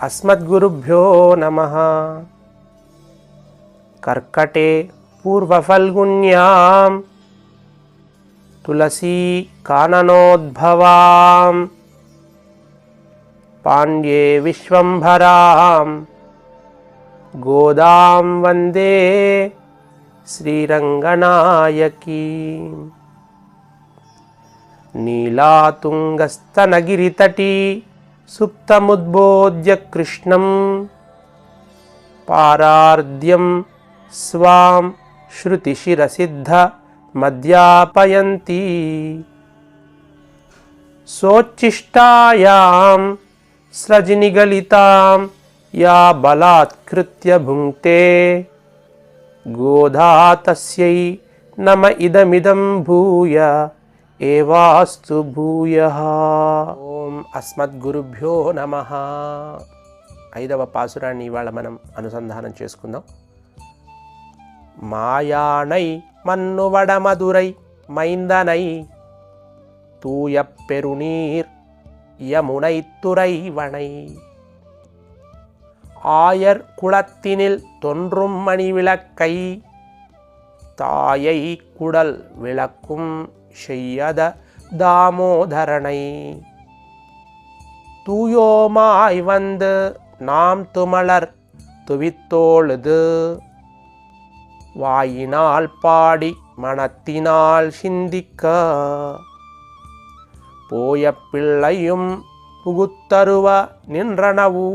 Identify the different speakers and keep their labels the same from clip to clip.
Speaker 1: అస్మద్గురుభ్యో నమః. కర్కటే పూర్వఫల్గుణ్యాం తులసీ కాననోద్భవాం పాండ్యే విశ్వంభరాం గోదాం వందే శ్రీరంగనాయకీ. నీలాతుంగస్తనగిరితటీ సుప్తముద్బోధ్య కృష్ణం పారార్ధ్యం స్వాం శృతిశిరసిద్ధ మధ్యాపయంతి. సోచ్ఛిష్టాయాం స్రజినిగలితాం యా బలాత్కృత్య భుంక్తే గోధా తస్యై నమ ఇదమిదం భూయ ఏవాస్తు భూయః. ఓం అస్మద్గురుభ్యో నమః. 5వ పాసురాన్ని ఇవాళ మనం అనుసంధానం చేసుకుందాం. మాయాణై మన్నువడమదురై మైందనై తూయ పెరునీర్ యమునై తురైవణై ఆయర్ కుళத்தினில் தொன்றும் மணி விளக்கை தாயை குடல் விளக்கும் செய்யத தாமோதரனை தூயோமாய் வந்து நாம் துமலர் துவித்தோழுது வாயினால் பாடி மனத்தினால் சிந்திக்க போய பிள்ளையும் புகுத்தருவ நின்றனவு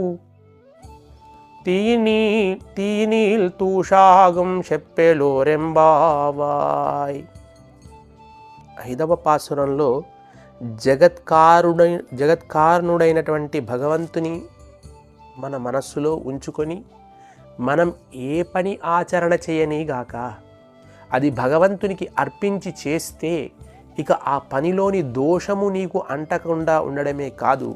Speaker 1: తీనీల్ తూషాగం చెప్పెలోరెంబావాయ్. 5వ పాసురంలో జగత్కారుణుడైనటువంటి భగవంతుని మన మనస్సులో ఉంచుకొని మనం ఏ పని ఆచరణ చేయనీగాక అది భగవంతునికి అర్పించి చేస్తే ఇక ఆ పనిలోని దోషము నీకు అంటకుండా ఉండడమే కాదు,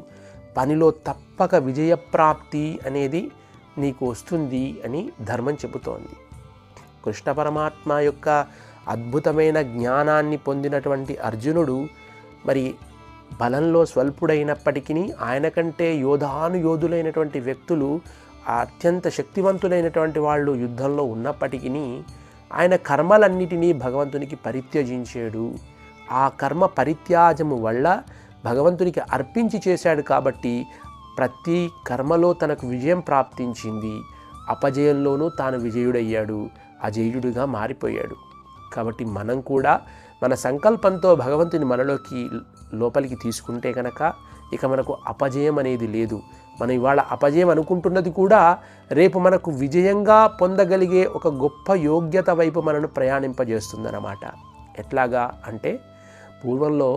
Speaker 1: పనిలో తప్పక విజయప్రాప్తి అనేది నీకు వస్తుంది అని ధర్మం చెబుతోంది. కృష్ణ పరమాత్మ యొక్క అద్భుతమైన జ్ఞానాన్ని పొందినటువంటి అర్జునుడు మరి బలంలో స్వల్పుడైనప్పటికీ ఆయన కంటే యోధులైనటువంటి వ్యక్తులు, అత్యంత శక్తివంతులైనటువంటి వాళ్ళు యుద్ధంలో ఉన్నప్పటికీ ఆయన కర్మలన్నిటినీ భగవంతునికి పరిత్యజించాడు. ఆ కర్మ పరిత్యాజము వల్ల భగవంతునికి అర్పించి చేశాడు కాబట్టి ప్రతి కర్మలో తనకు విజయం ప్రాప్తించింది. అపజయంలోనూ తాను విజయుడయ్యాడు, అజేయుడిగా మారిపోయాడు. కాబట్టి మనం కూడా మన సంకల్పంతో భగవంతుని లోపలికి తీసుకుంటే కనుక ఇక మనకు అపజయం అనేది లేదు. మనం ఇవాళ అపజయం అనుకుంటున్నది కూడా రేపు మనకు విజయంగా పొందగలిగే ఒక గొప్ప యోగ్యత వైపు మనను ప్రయాణింపజేస్తుందన్నమాట. ఎట్లాగా అంటే పూర్వంలో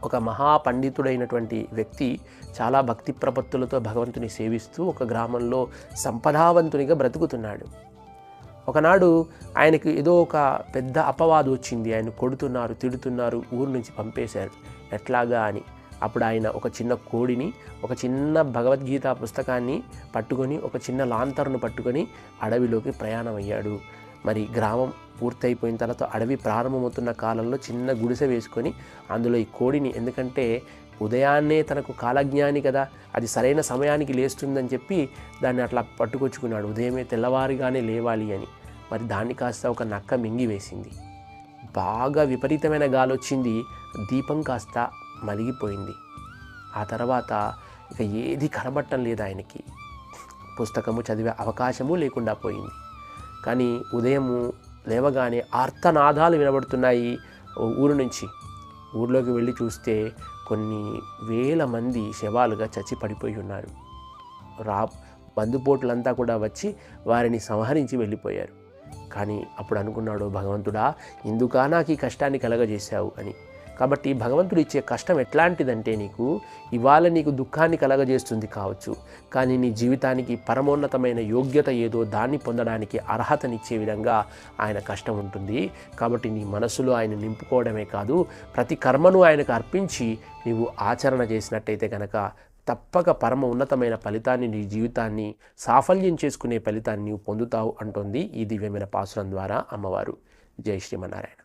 Speaker 1: ఒక మహాపండితుడైనటువంటి వ్యక్తి చాలా భక్తి ప్రపత్తులతో భగవంతుని సేవిస్తూ ఒక గ్రామంలో సంపదావంతునిగా బ్రతుకుతున్నాడు. ఒకనాడు ఆయనకు ఏదో ఒక పెద్ద అపవాదు వచ్చింది. ఆయన కొడుతున్నారు, తిడుతున్నారు, ఊరు నుంచి పంపేశారు. ఎట్లాగా అని అప్పుడు ఆయన ఒక చిన్న కోడిని, ఒక చిన్న భగవద్గీత పుస్తకాన్ని పట్టుకొని, ఒక చిన్న లాంతర్ను పట్టుకొని అడవిలోకి ప్రయాణం అయ్యాడు. మరి గ్రామం పూర్తయిపోయిన తర్వాత అడవి ప్రారంభమవుతున్న కాలంలో చిన్న గుడిసె వేసుకొని అందులో ఈ కోడిని, ఎందుకంటే ఉదయాన్నే తనకు కాలజ్ఞాని కదా, అది సరైన సమయానికి లేస్తుందని చెప్పి దాన్ని అట్లా పట్టుకొచ్చుకున్నాడు. ఉదయమే తెల్లవారుగానే లేవాలి అని. మరి దాన్ని కాస్త ఒక నక్క మింగివేసింది. బాగా విపరీతమైన గాలి వచ్చింది. దీపం కాస్త మలిగిపోయింది. ఆ తర్వాత ఇక ఏది కనబట్టం లేదు ఆయనకి. పుస్తకము చదివే అవకాశము లేకుండా పోయింది. కానీ ఉదయము లేవగానే ఆర్తనాదాలు వినబడుతున్నాయి ఊరు నుంచి. ఊర్లోకి వెళ్ళి చూస్తే కొన్ని వేల మంది శవాలుగా చచ్చి పడిపోయి ఉన్నారు. బందుపోట్లంతా కూడా వచ్చి వారిని సంహరించి వెళ్ళిపోయారు. కానీ అప్పుడు అనుకున్నాడు, భగవంతుడా, ఇందుకా నాకు ఈ కష్టాన్ని కలగజేశావు అని. కాబట్టి భగవంతుడు ఇచ్చే కష్టం ఎట్లాంటిదంటే ఇవాళ నీకు దుఃఖాన్ని కలగజేస్తుంది కావచ్చు, కానీ నీ జీవితానికి పరమోన్నతమైన యోగ్యత ఏదో దాన్ని పొందడానికి అర్హతనిచ్చే విధంగా ఆయన కష్టం ఉంటుంది. కాబట్టి నీ మనసులో ఆయన నింపుకోవడమే కాదు, ప్రతి కర్మను ఆయనకు అర్పించి నీవు ఆచరణ చేసినట్టయితే కనుక తప్పక పరమ ఉన్నతమైన ఫలితాన్ని, నీ జీవితాన్ని సాఫల్యం చేసుకునే ఫలితాన్ని నీవు పొందుతావు అంటోంది ఈ దివ్యమైన పాసురం ద్వారా అమ్మవారు. జై శ్రీమన్నారాయణ.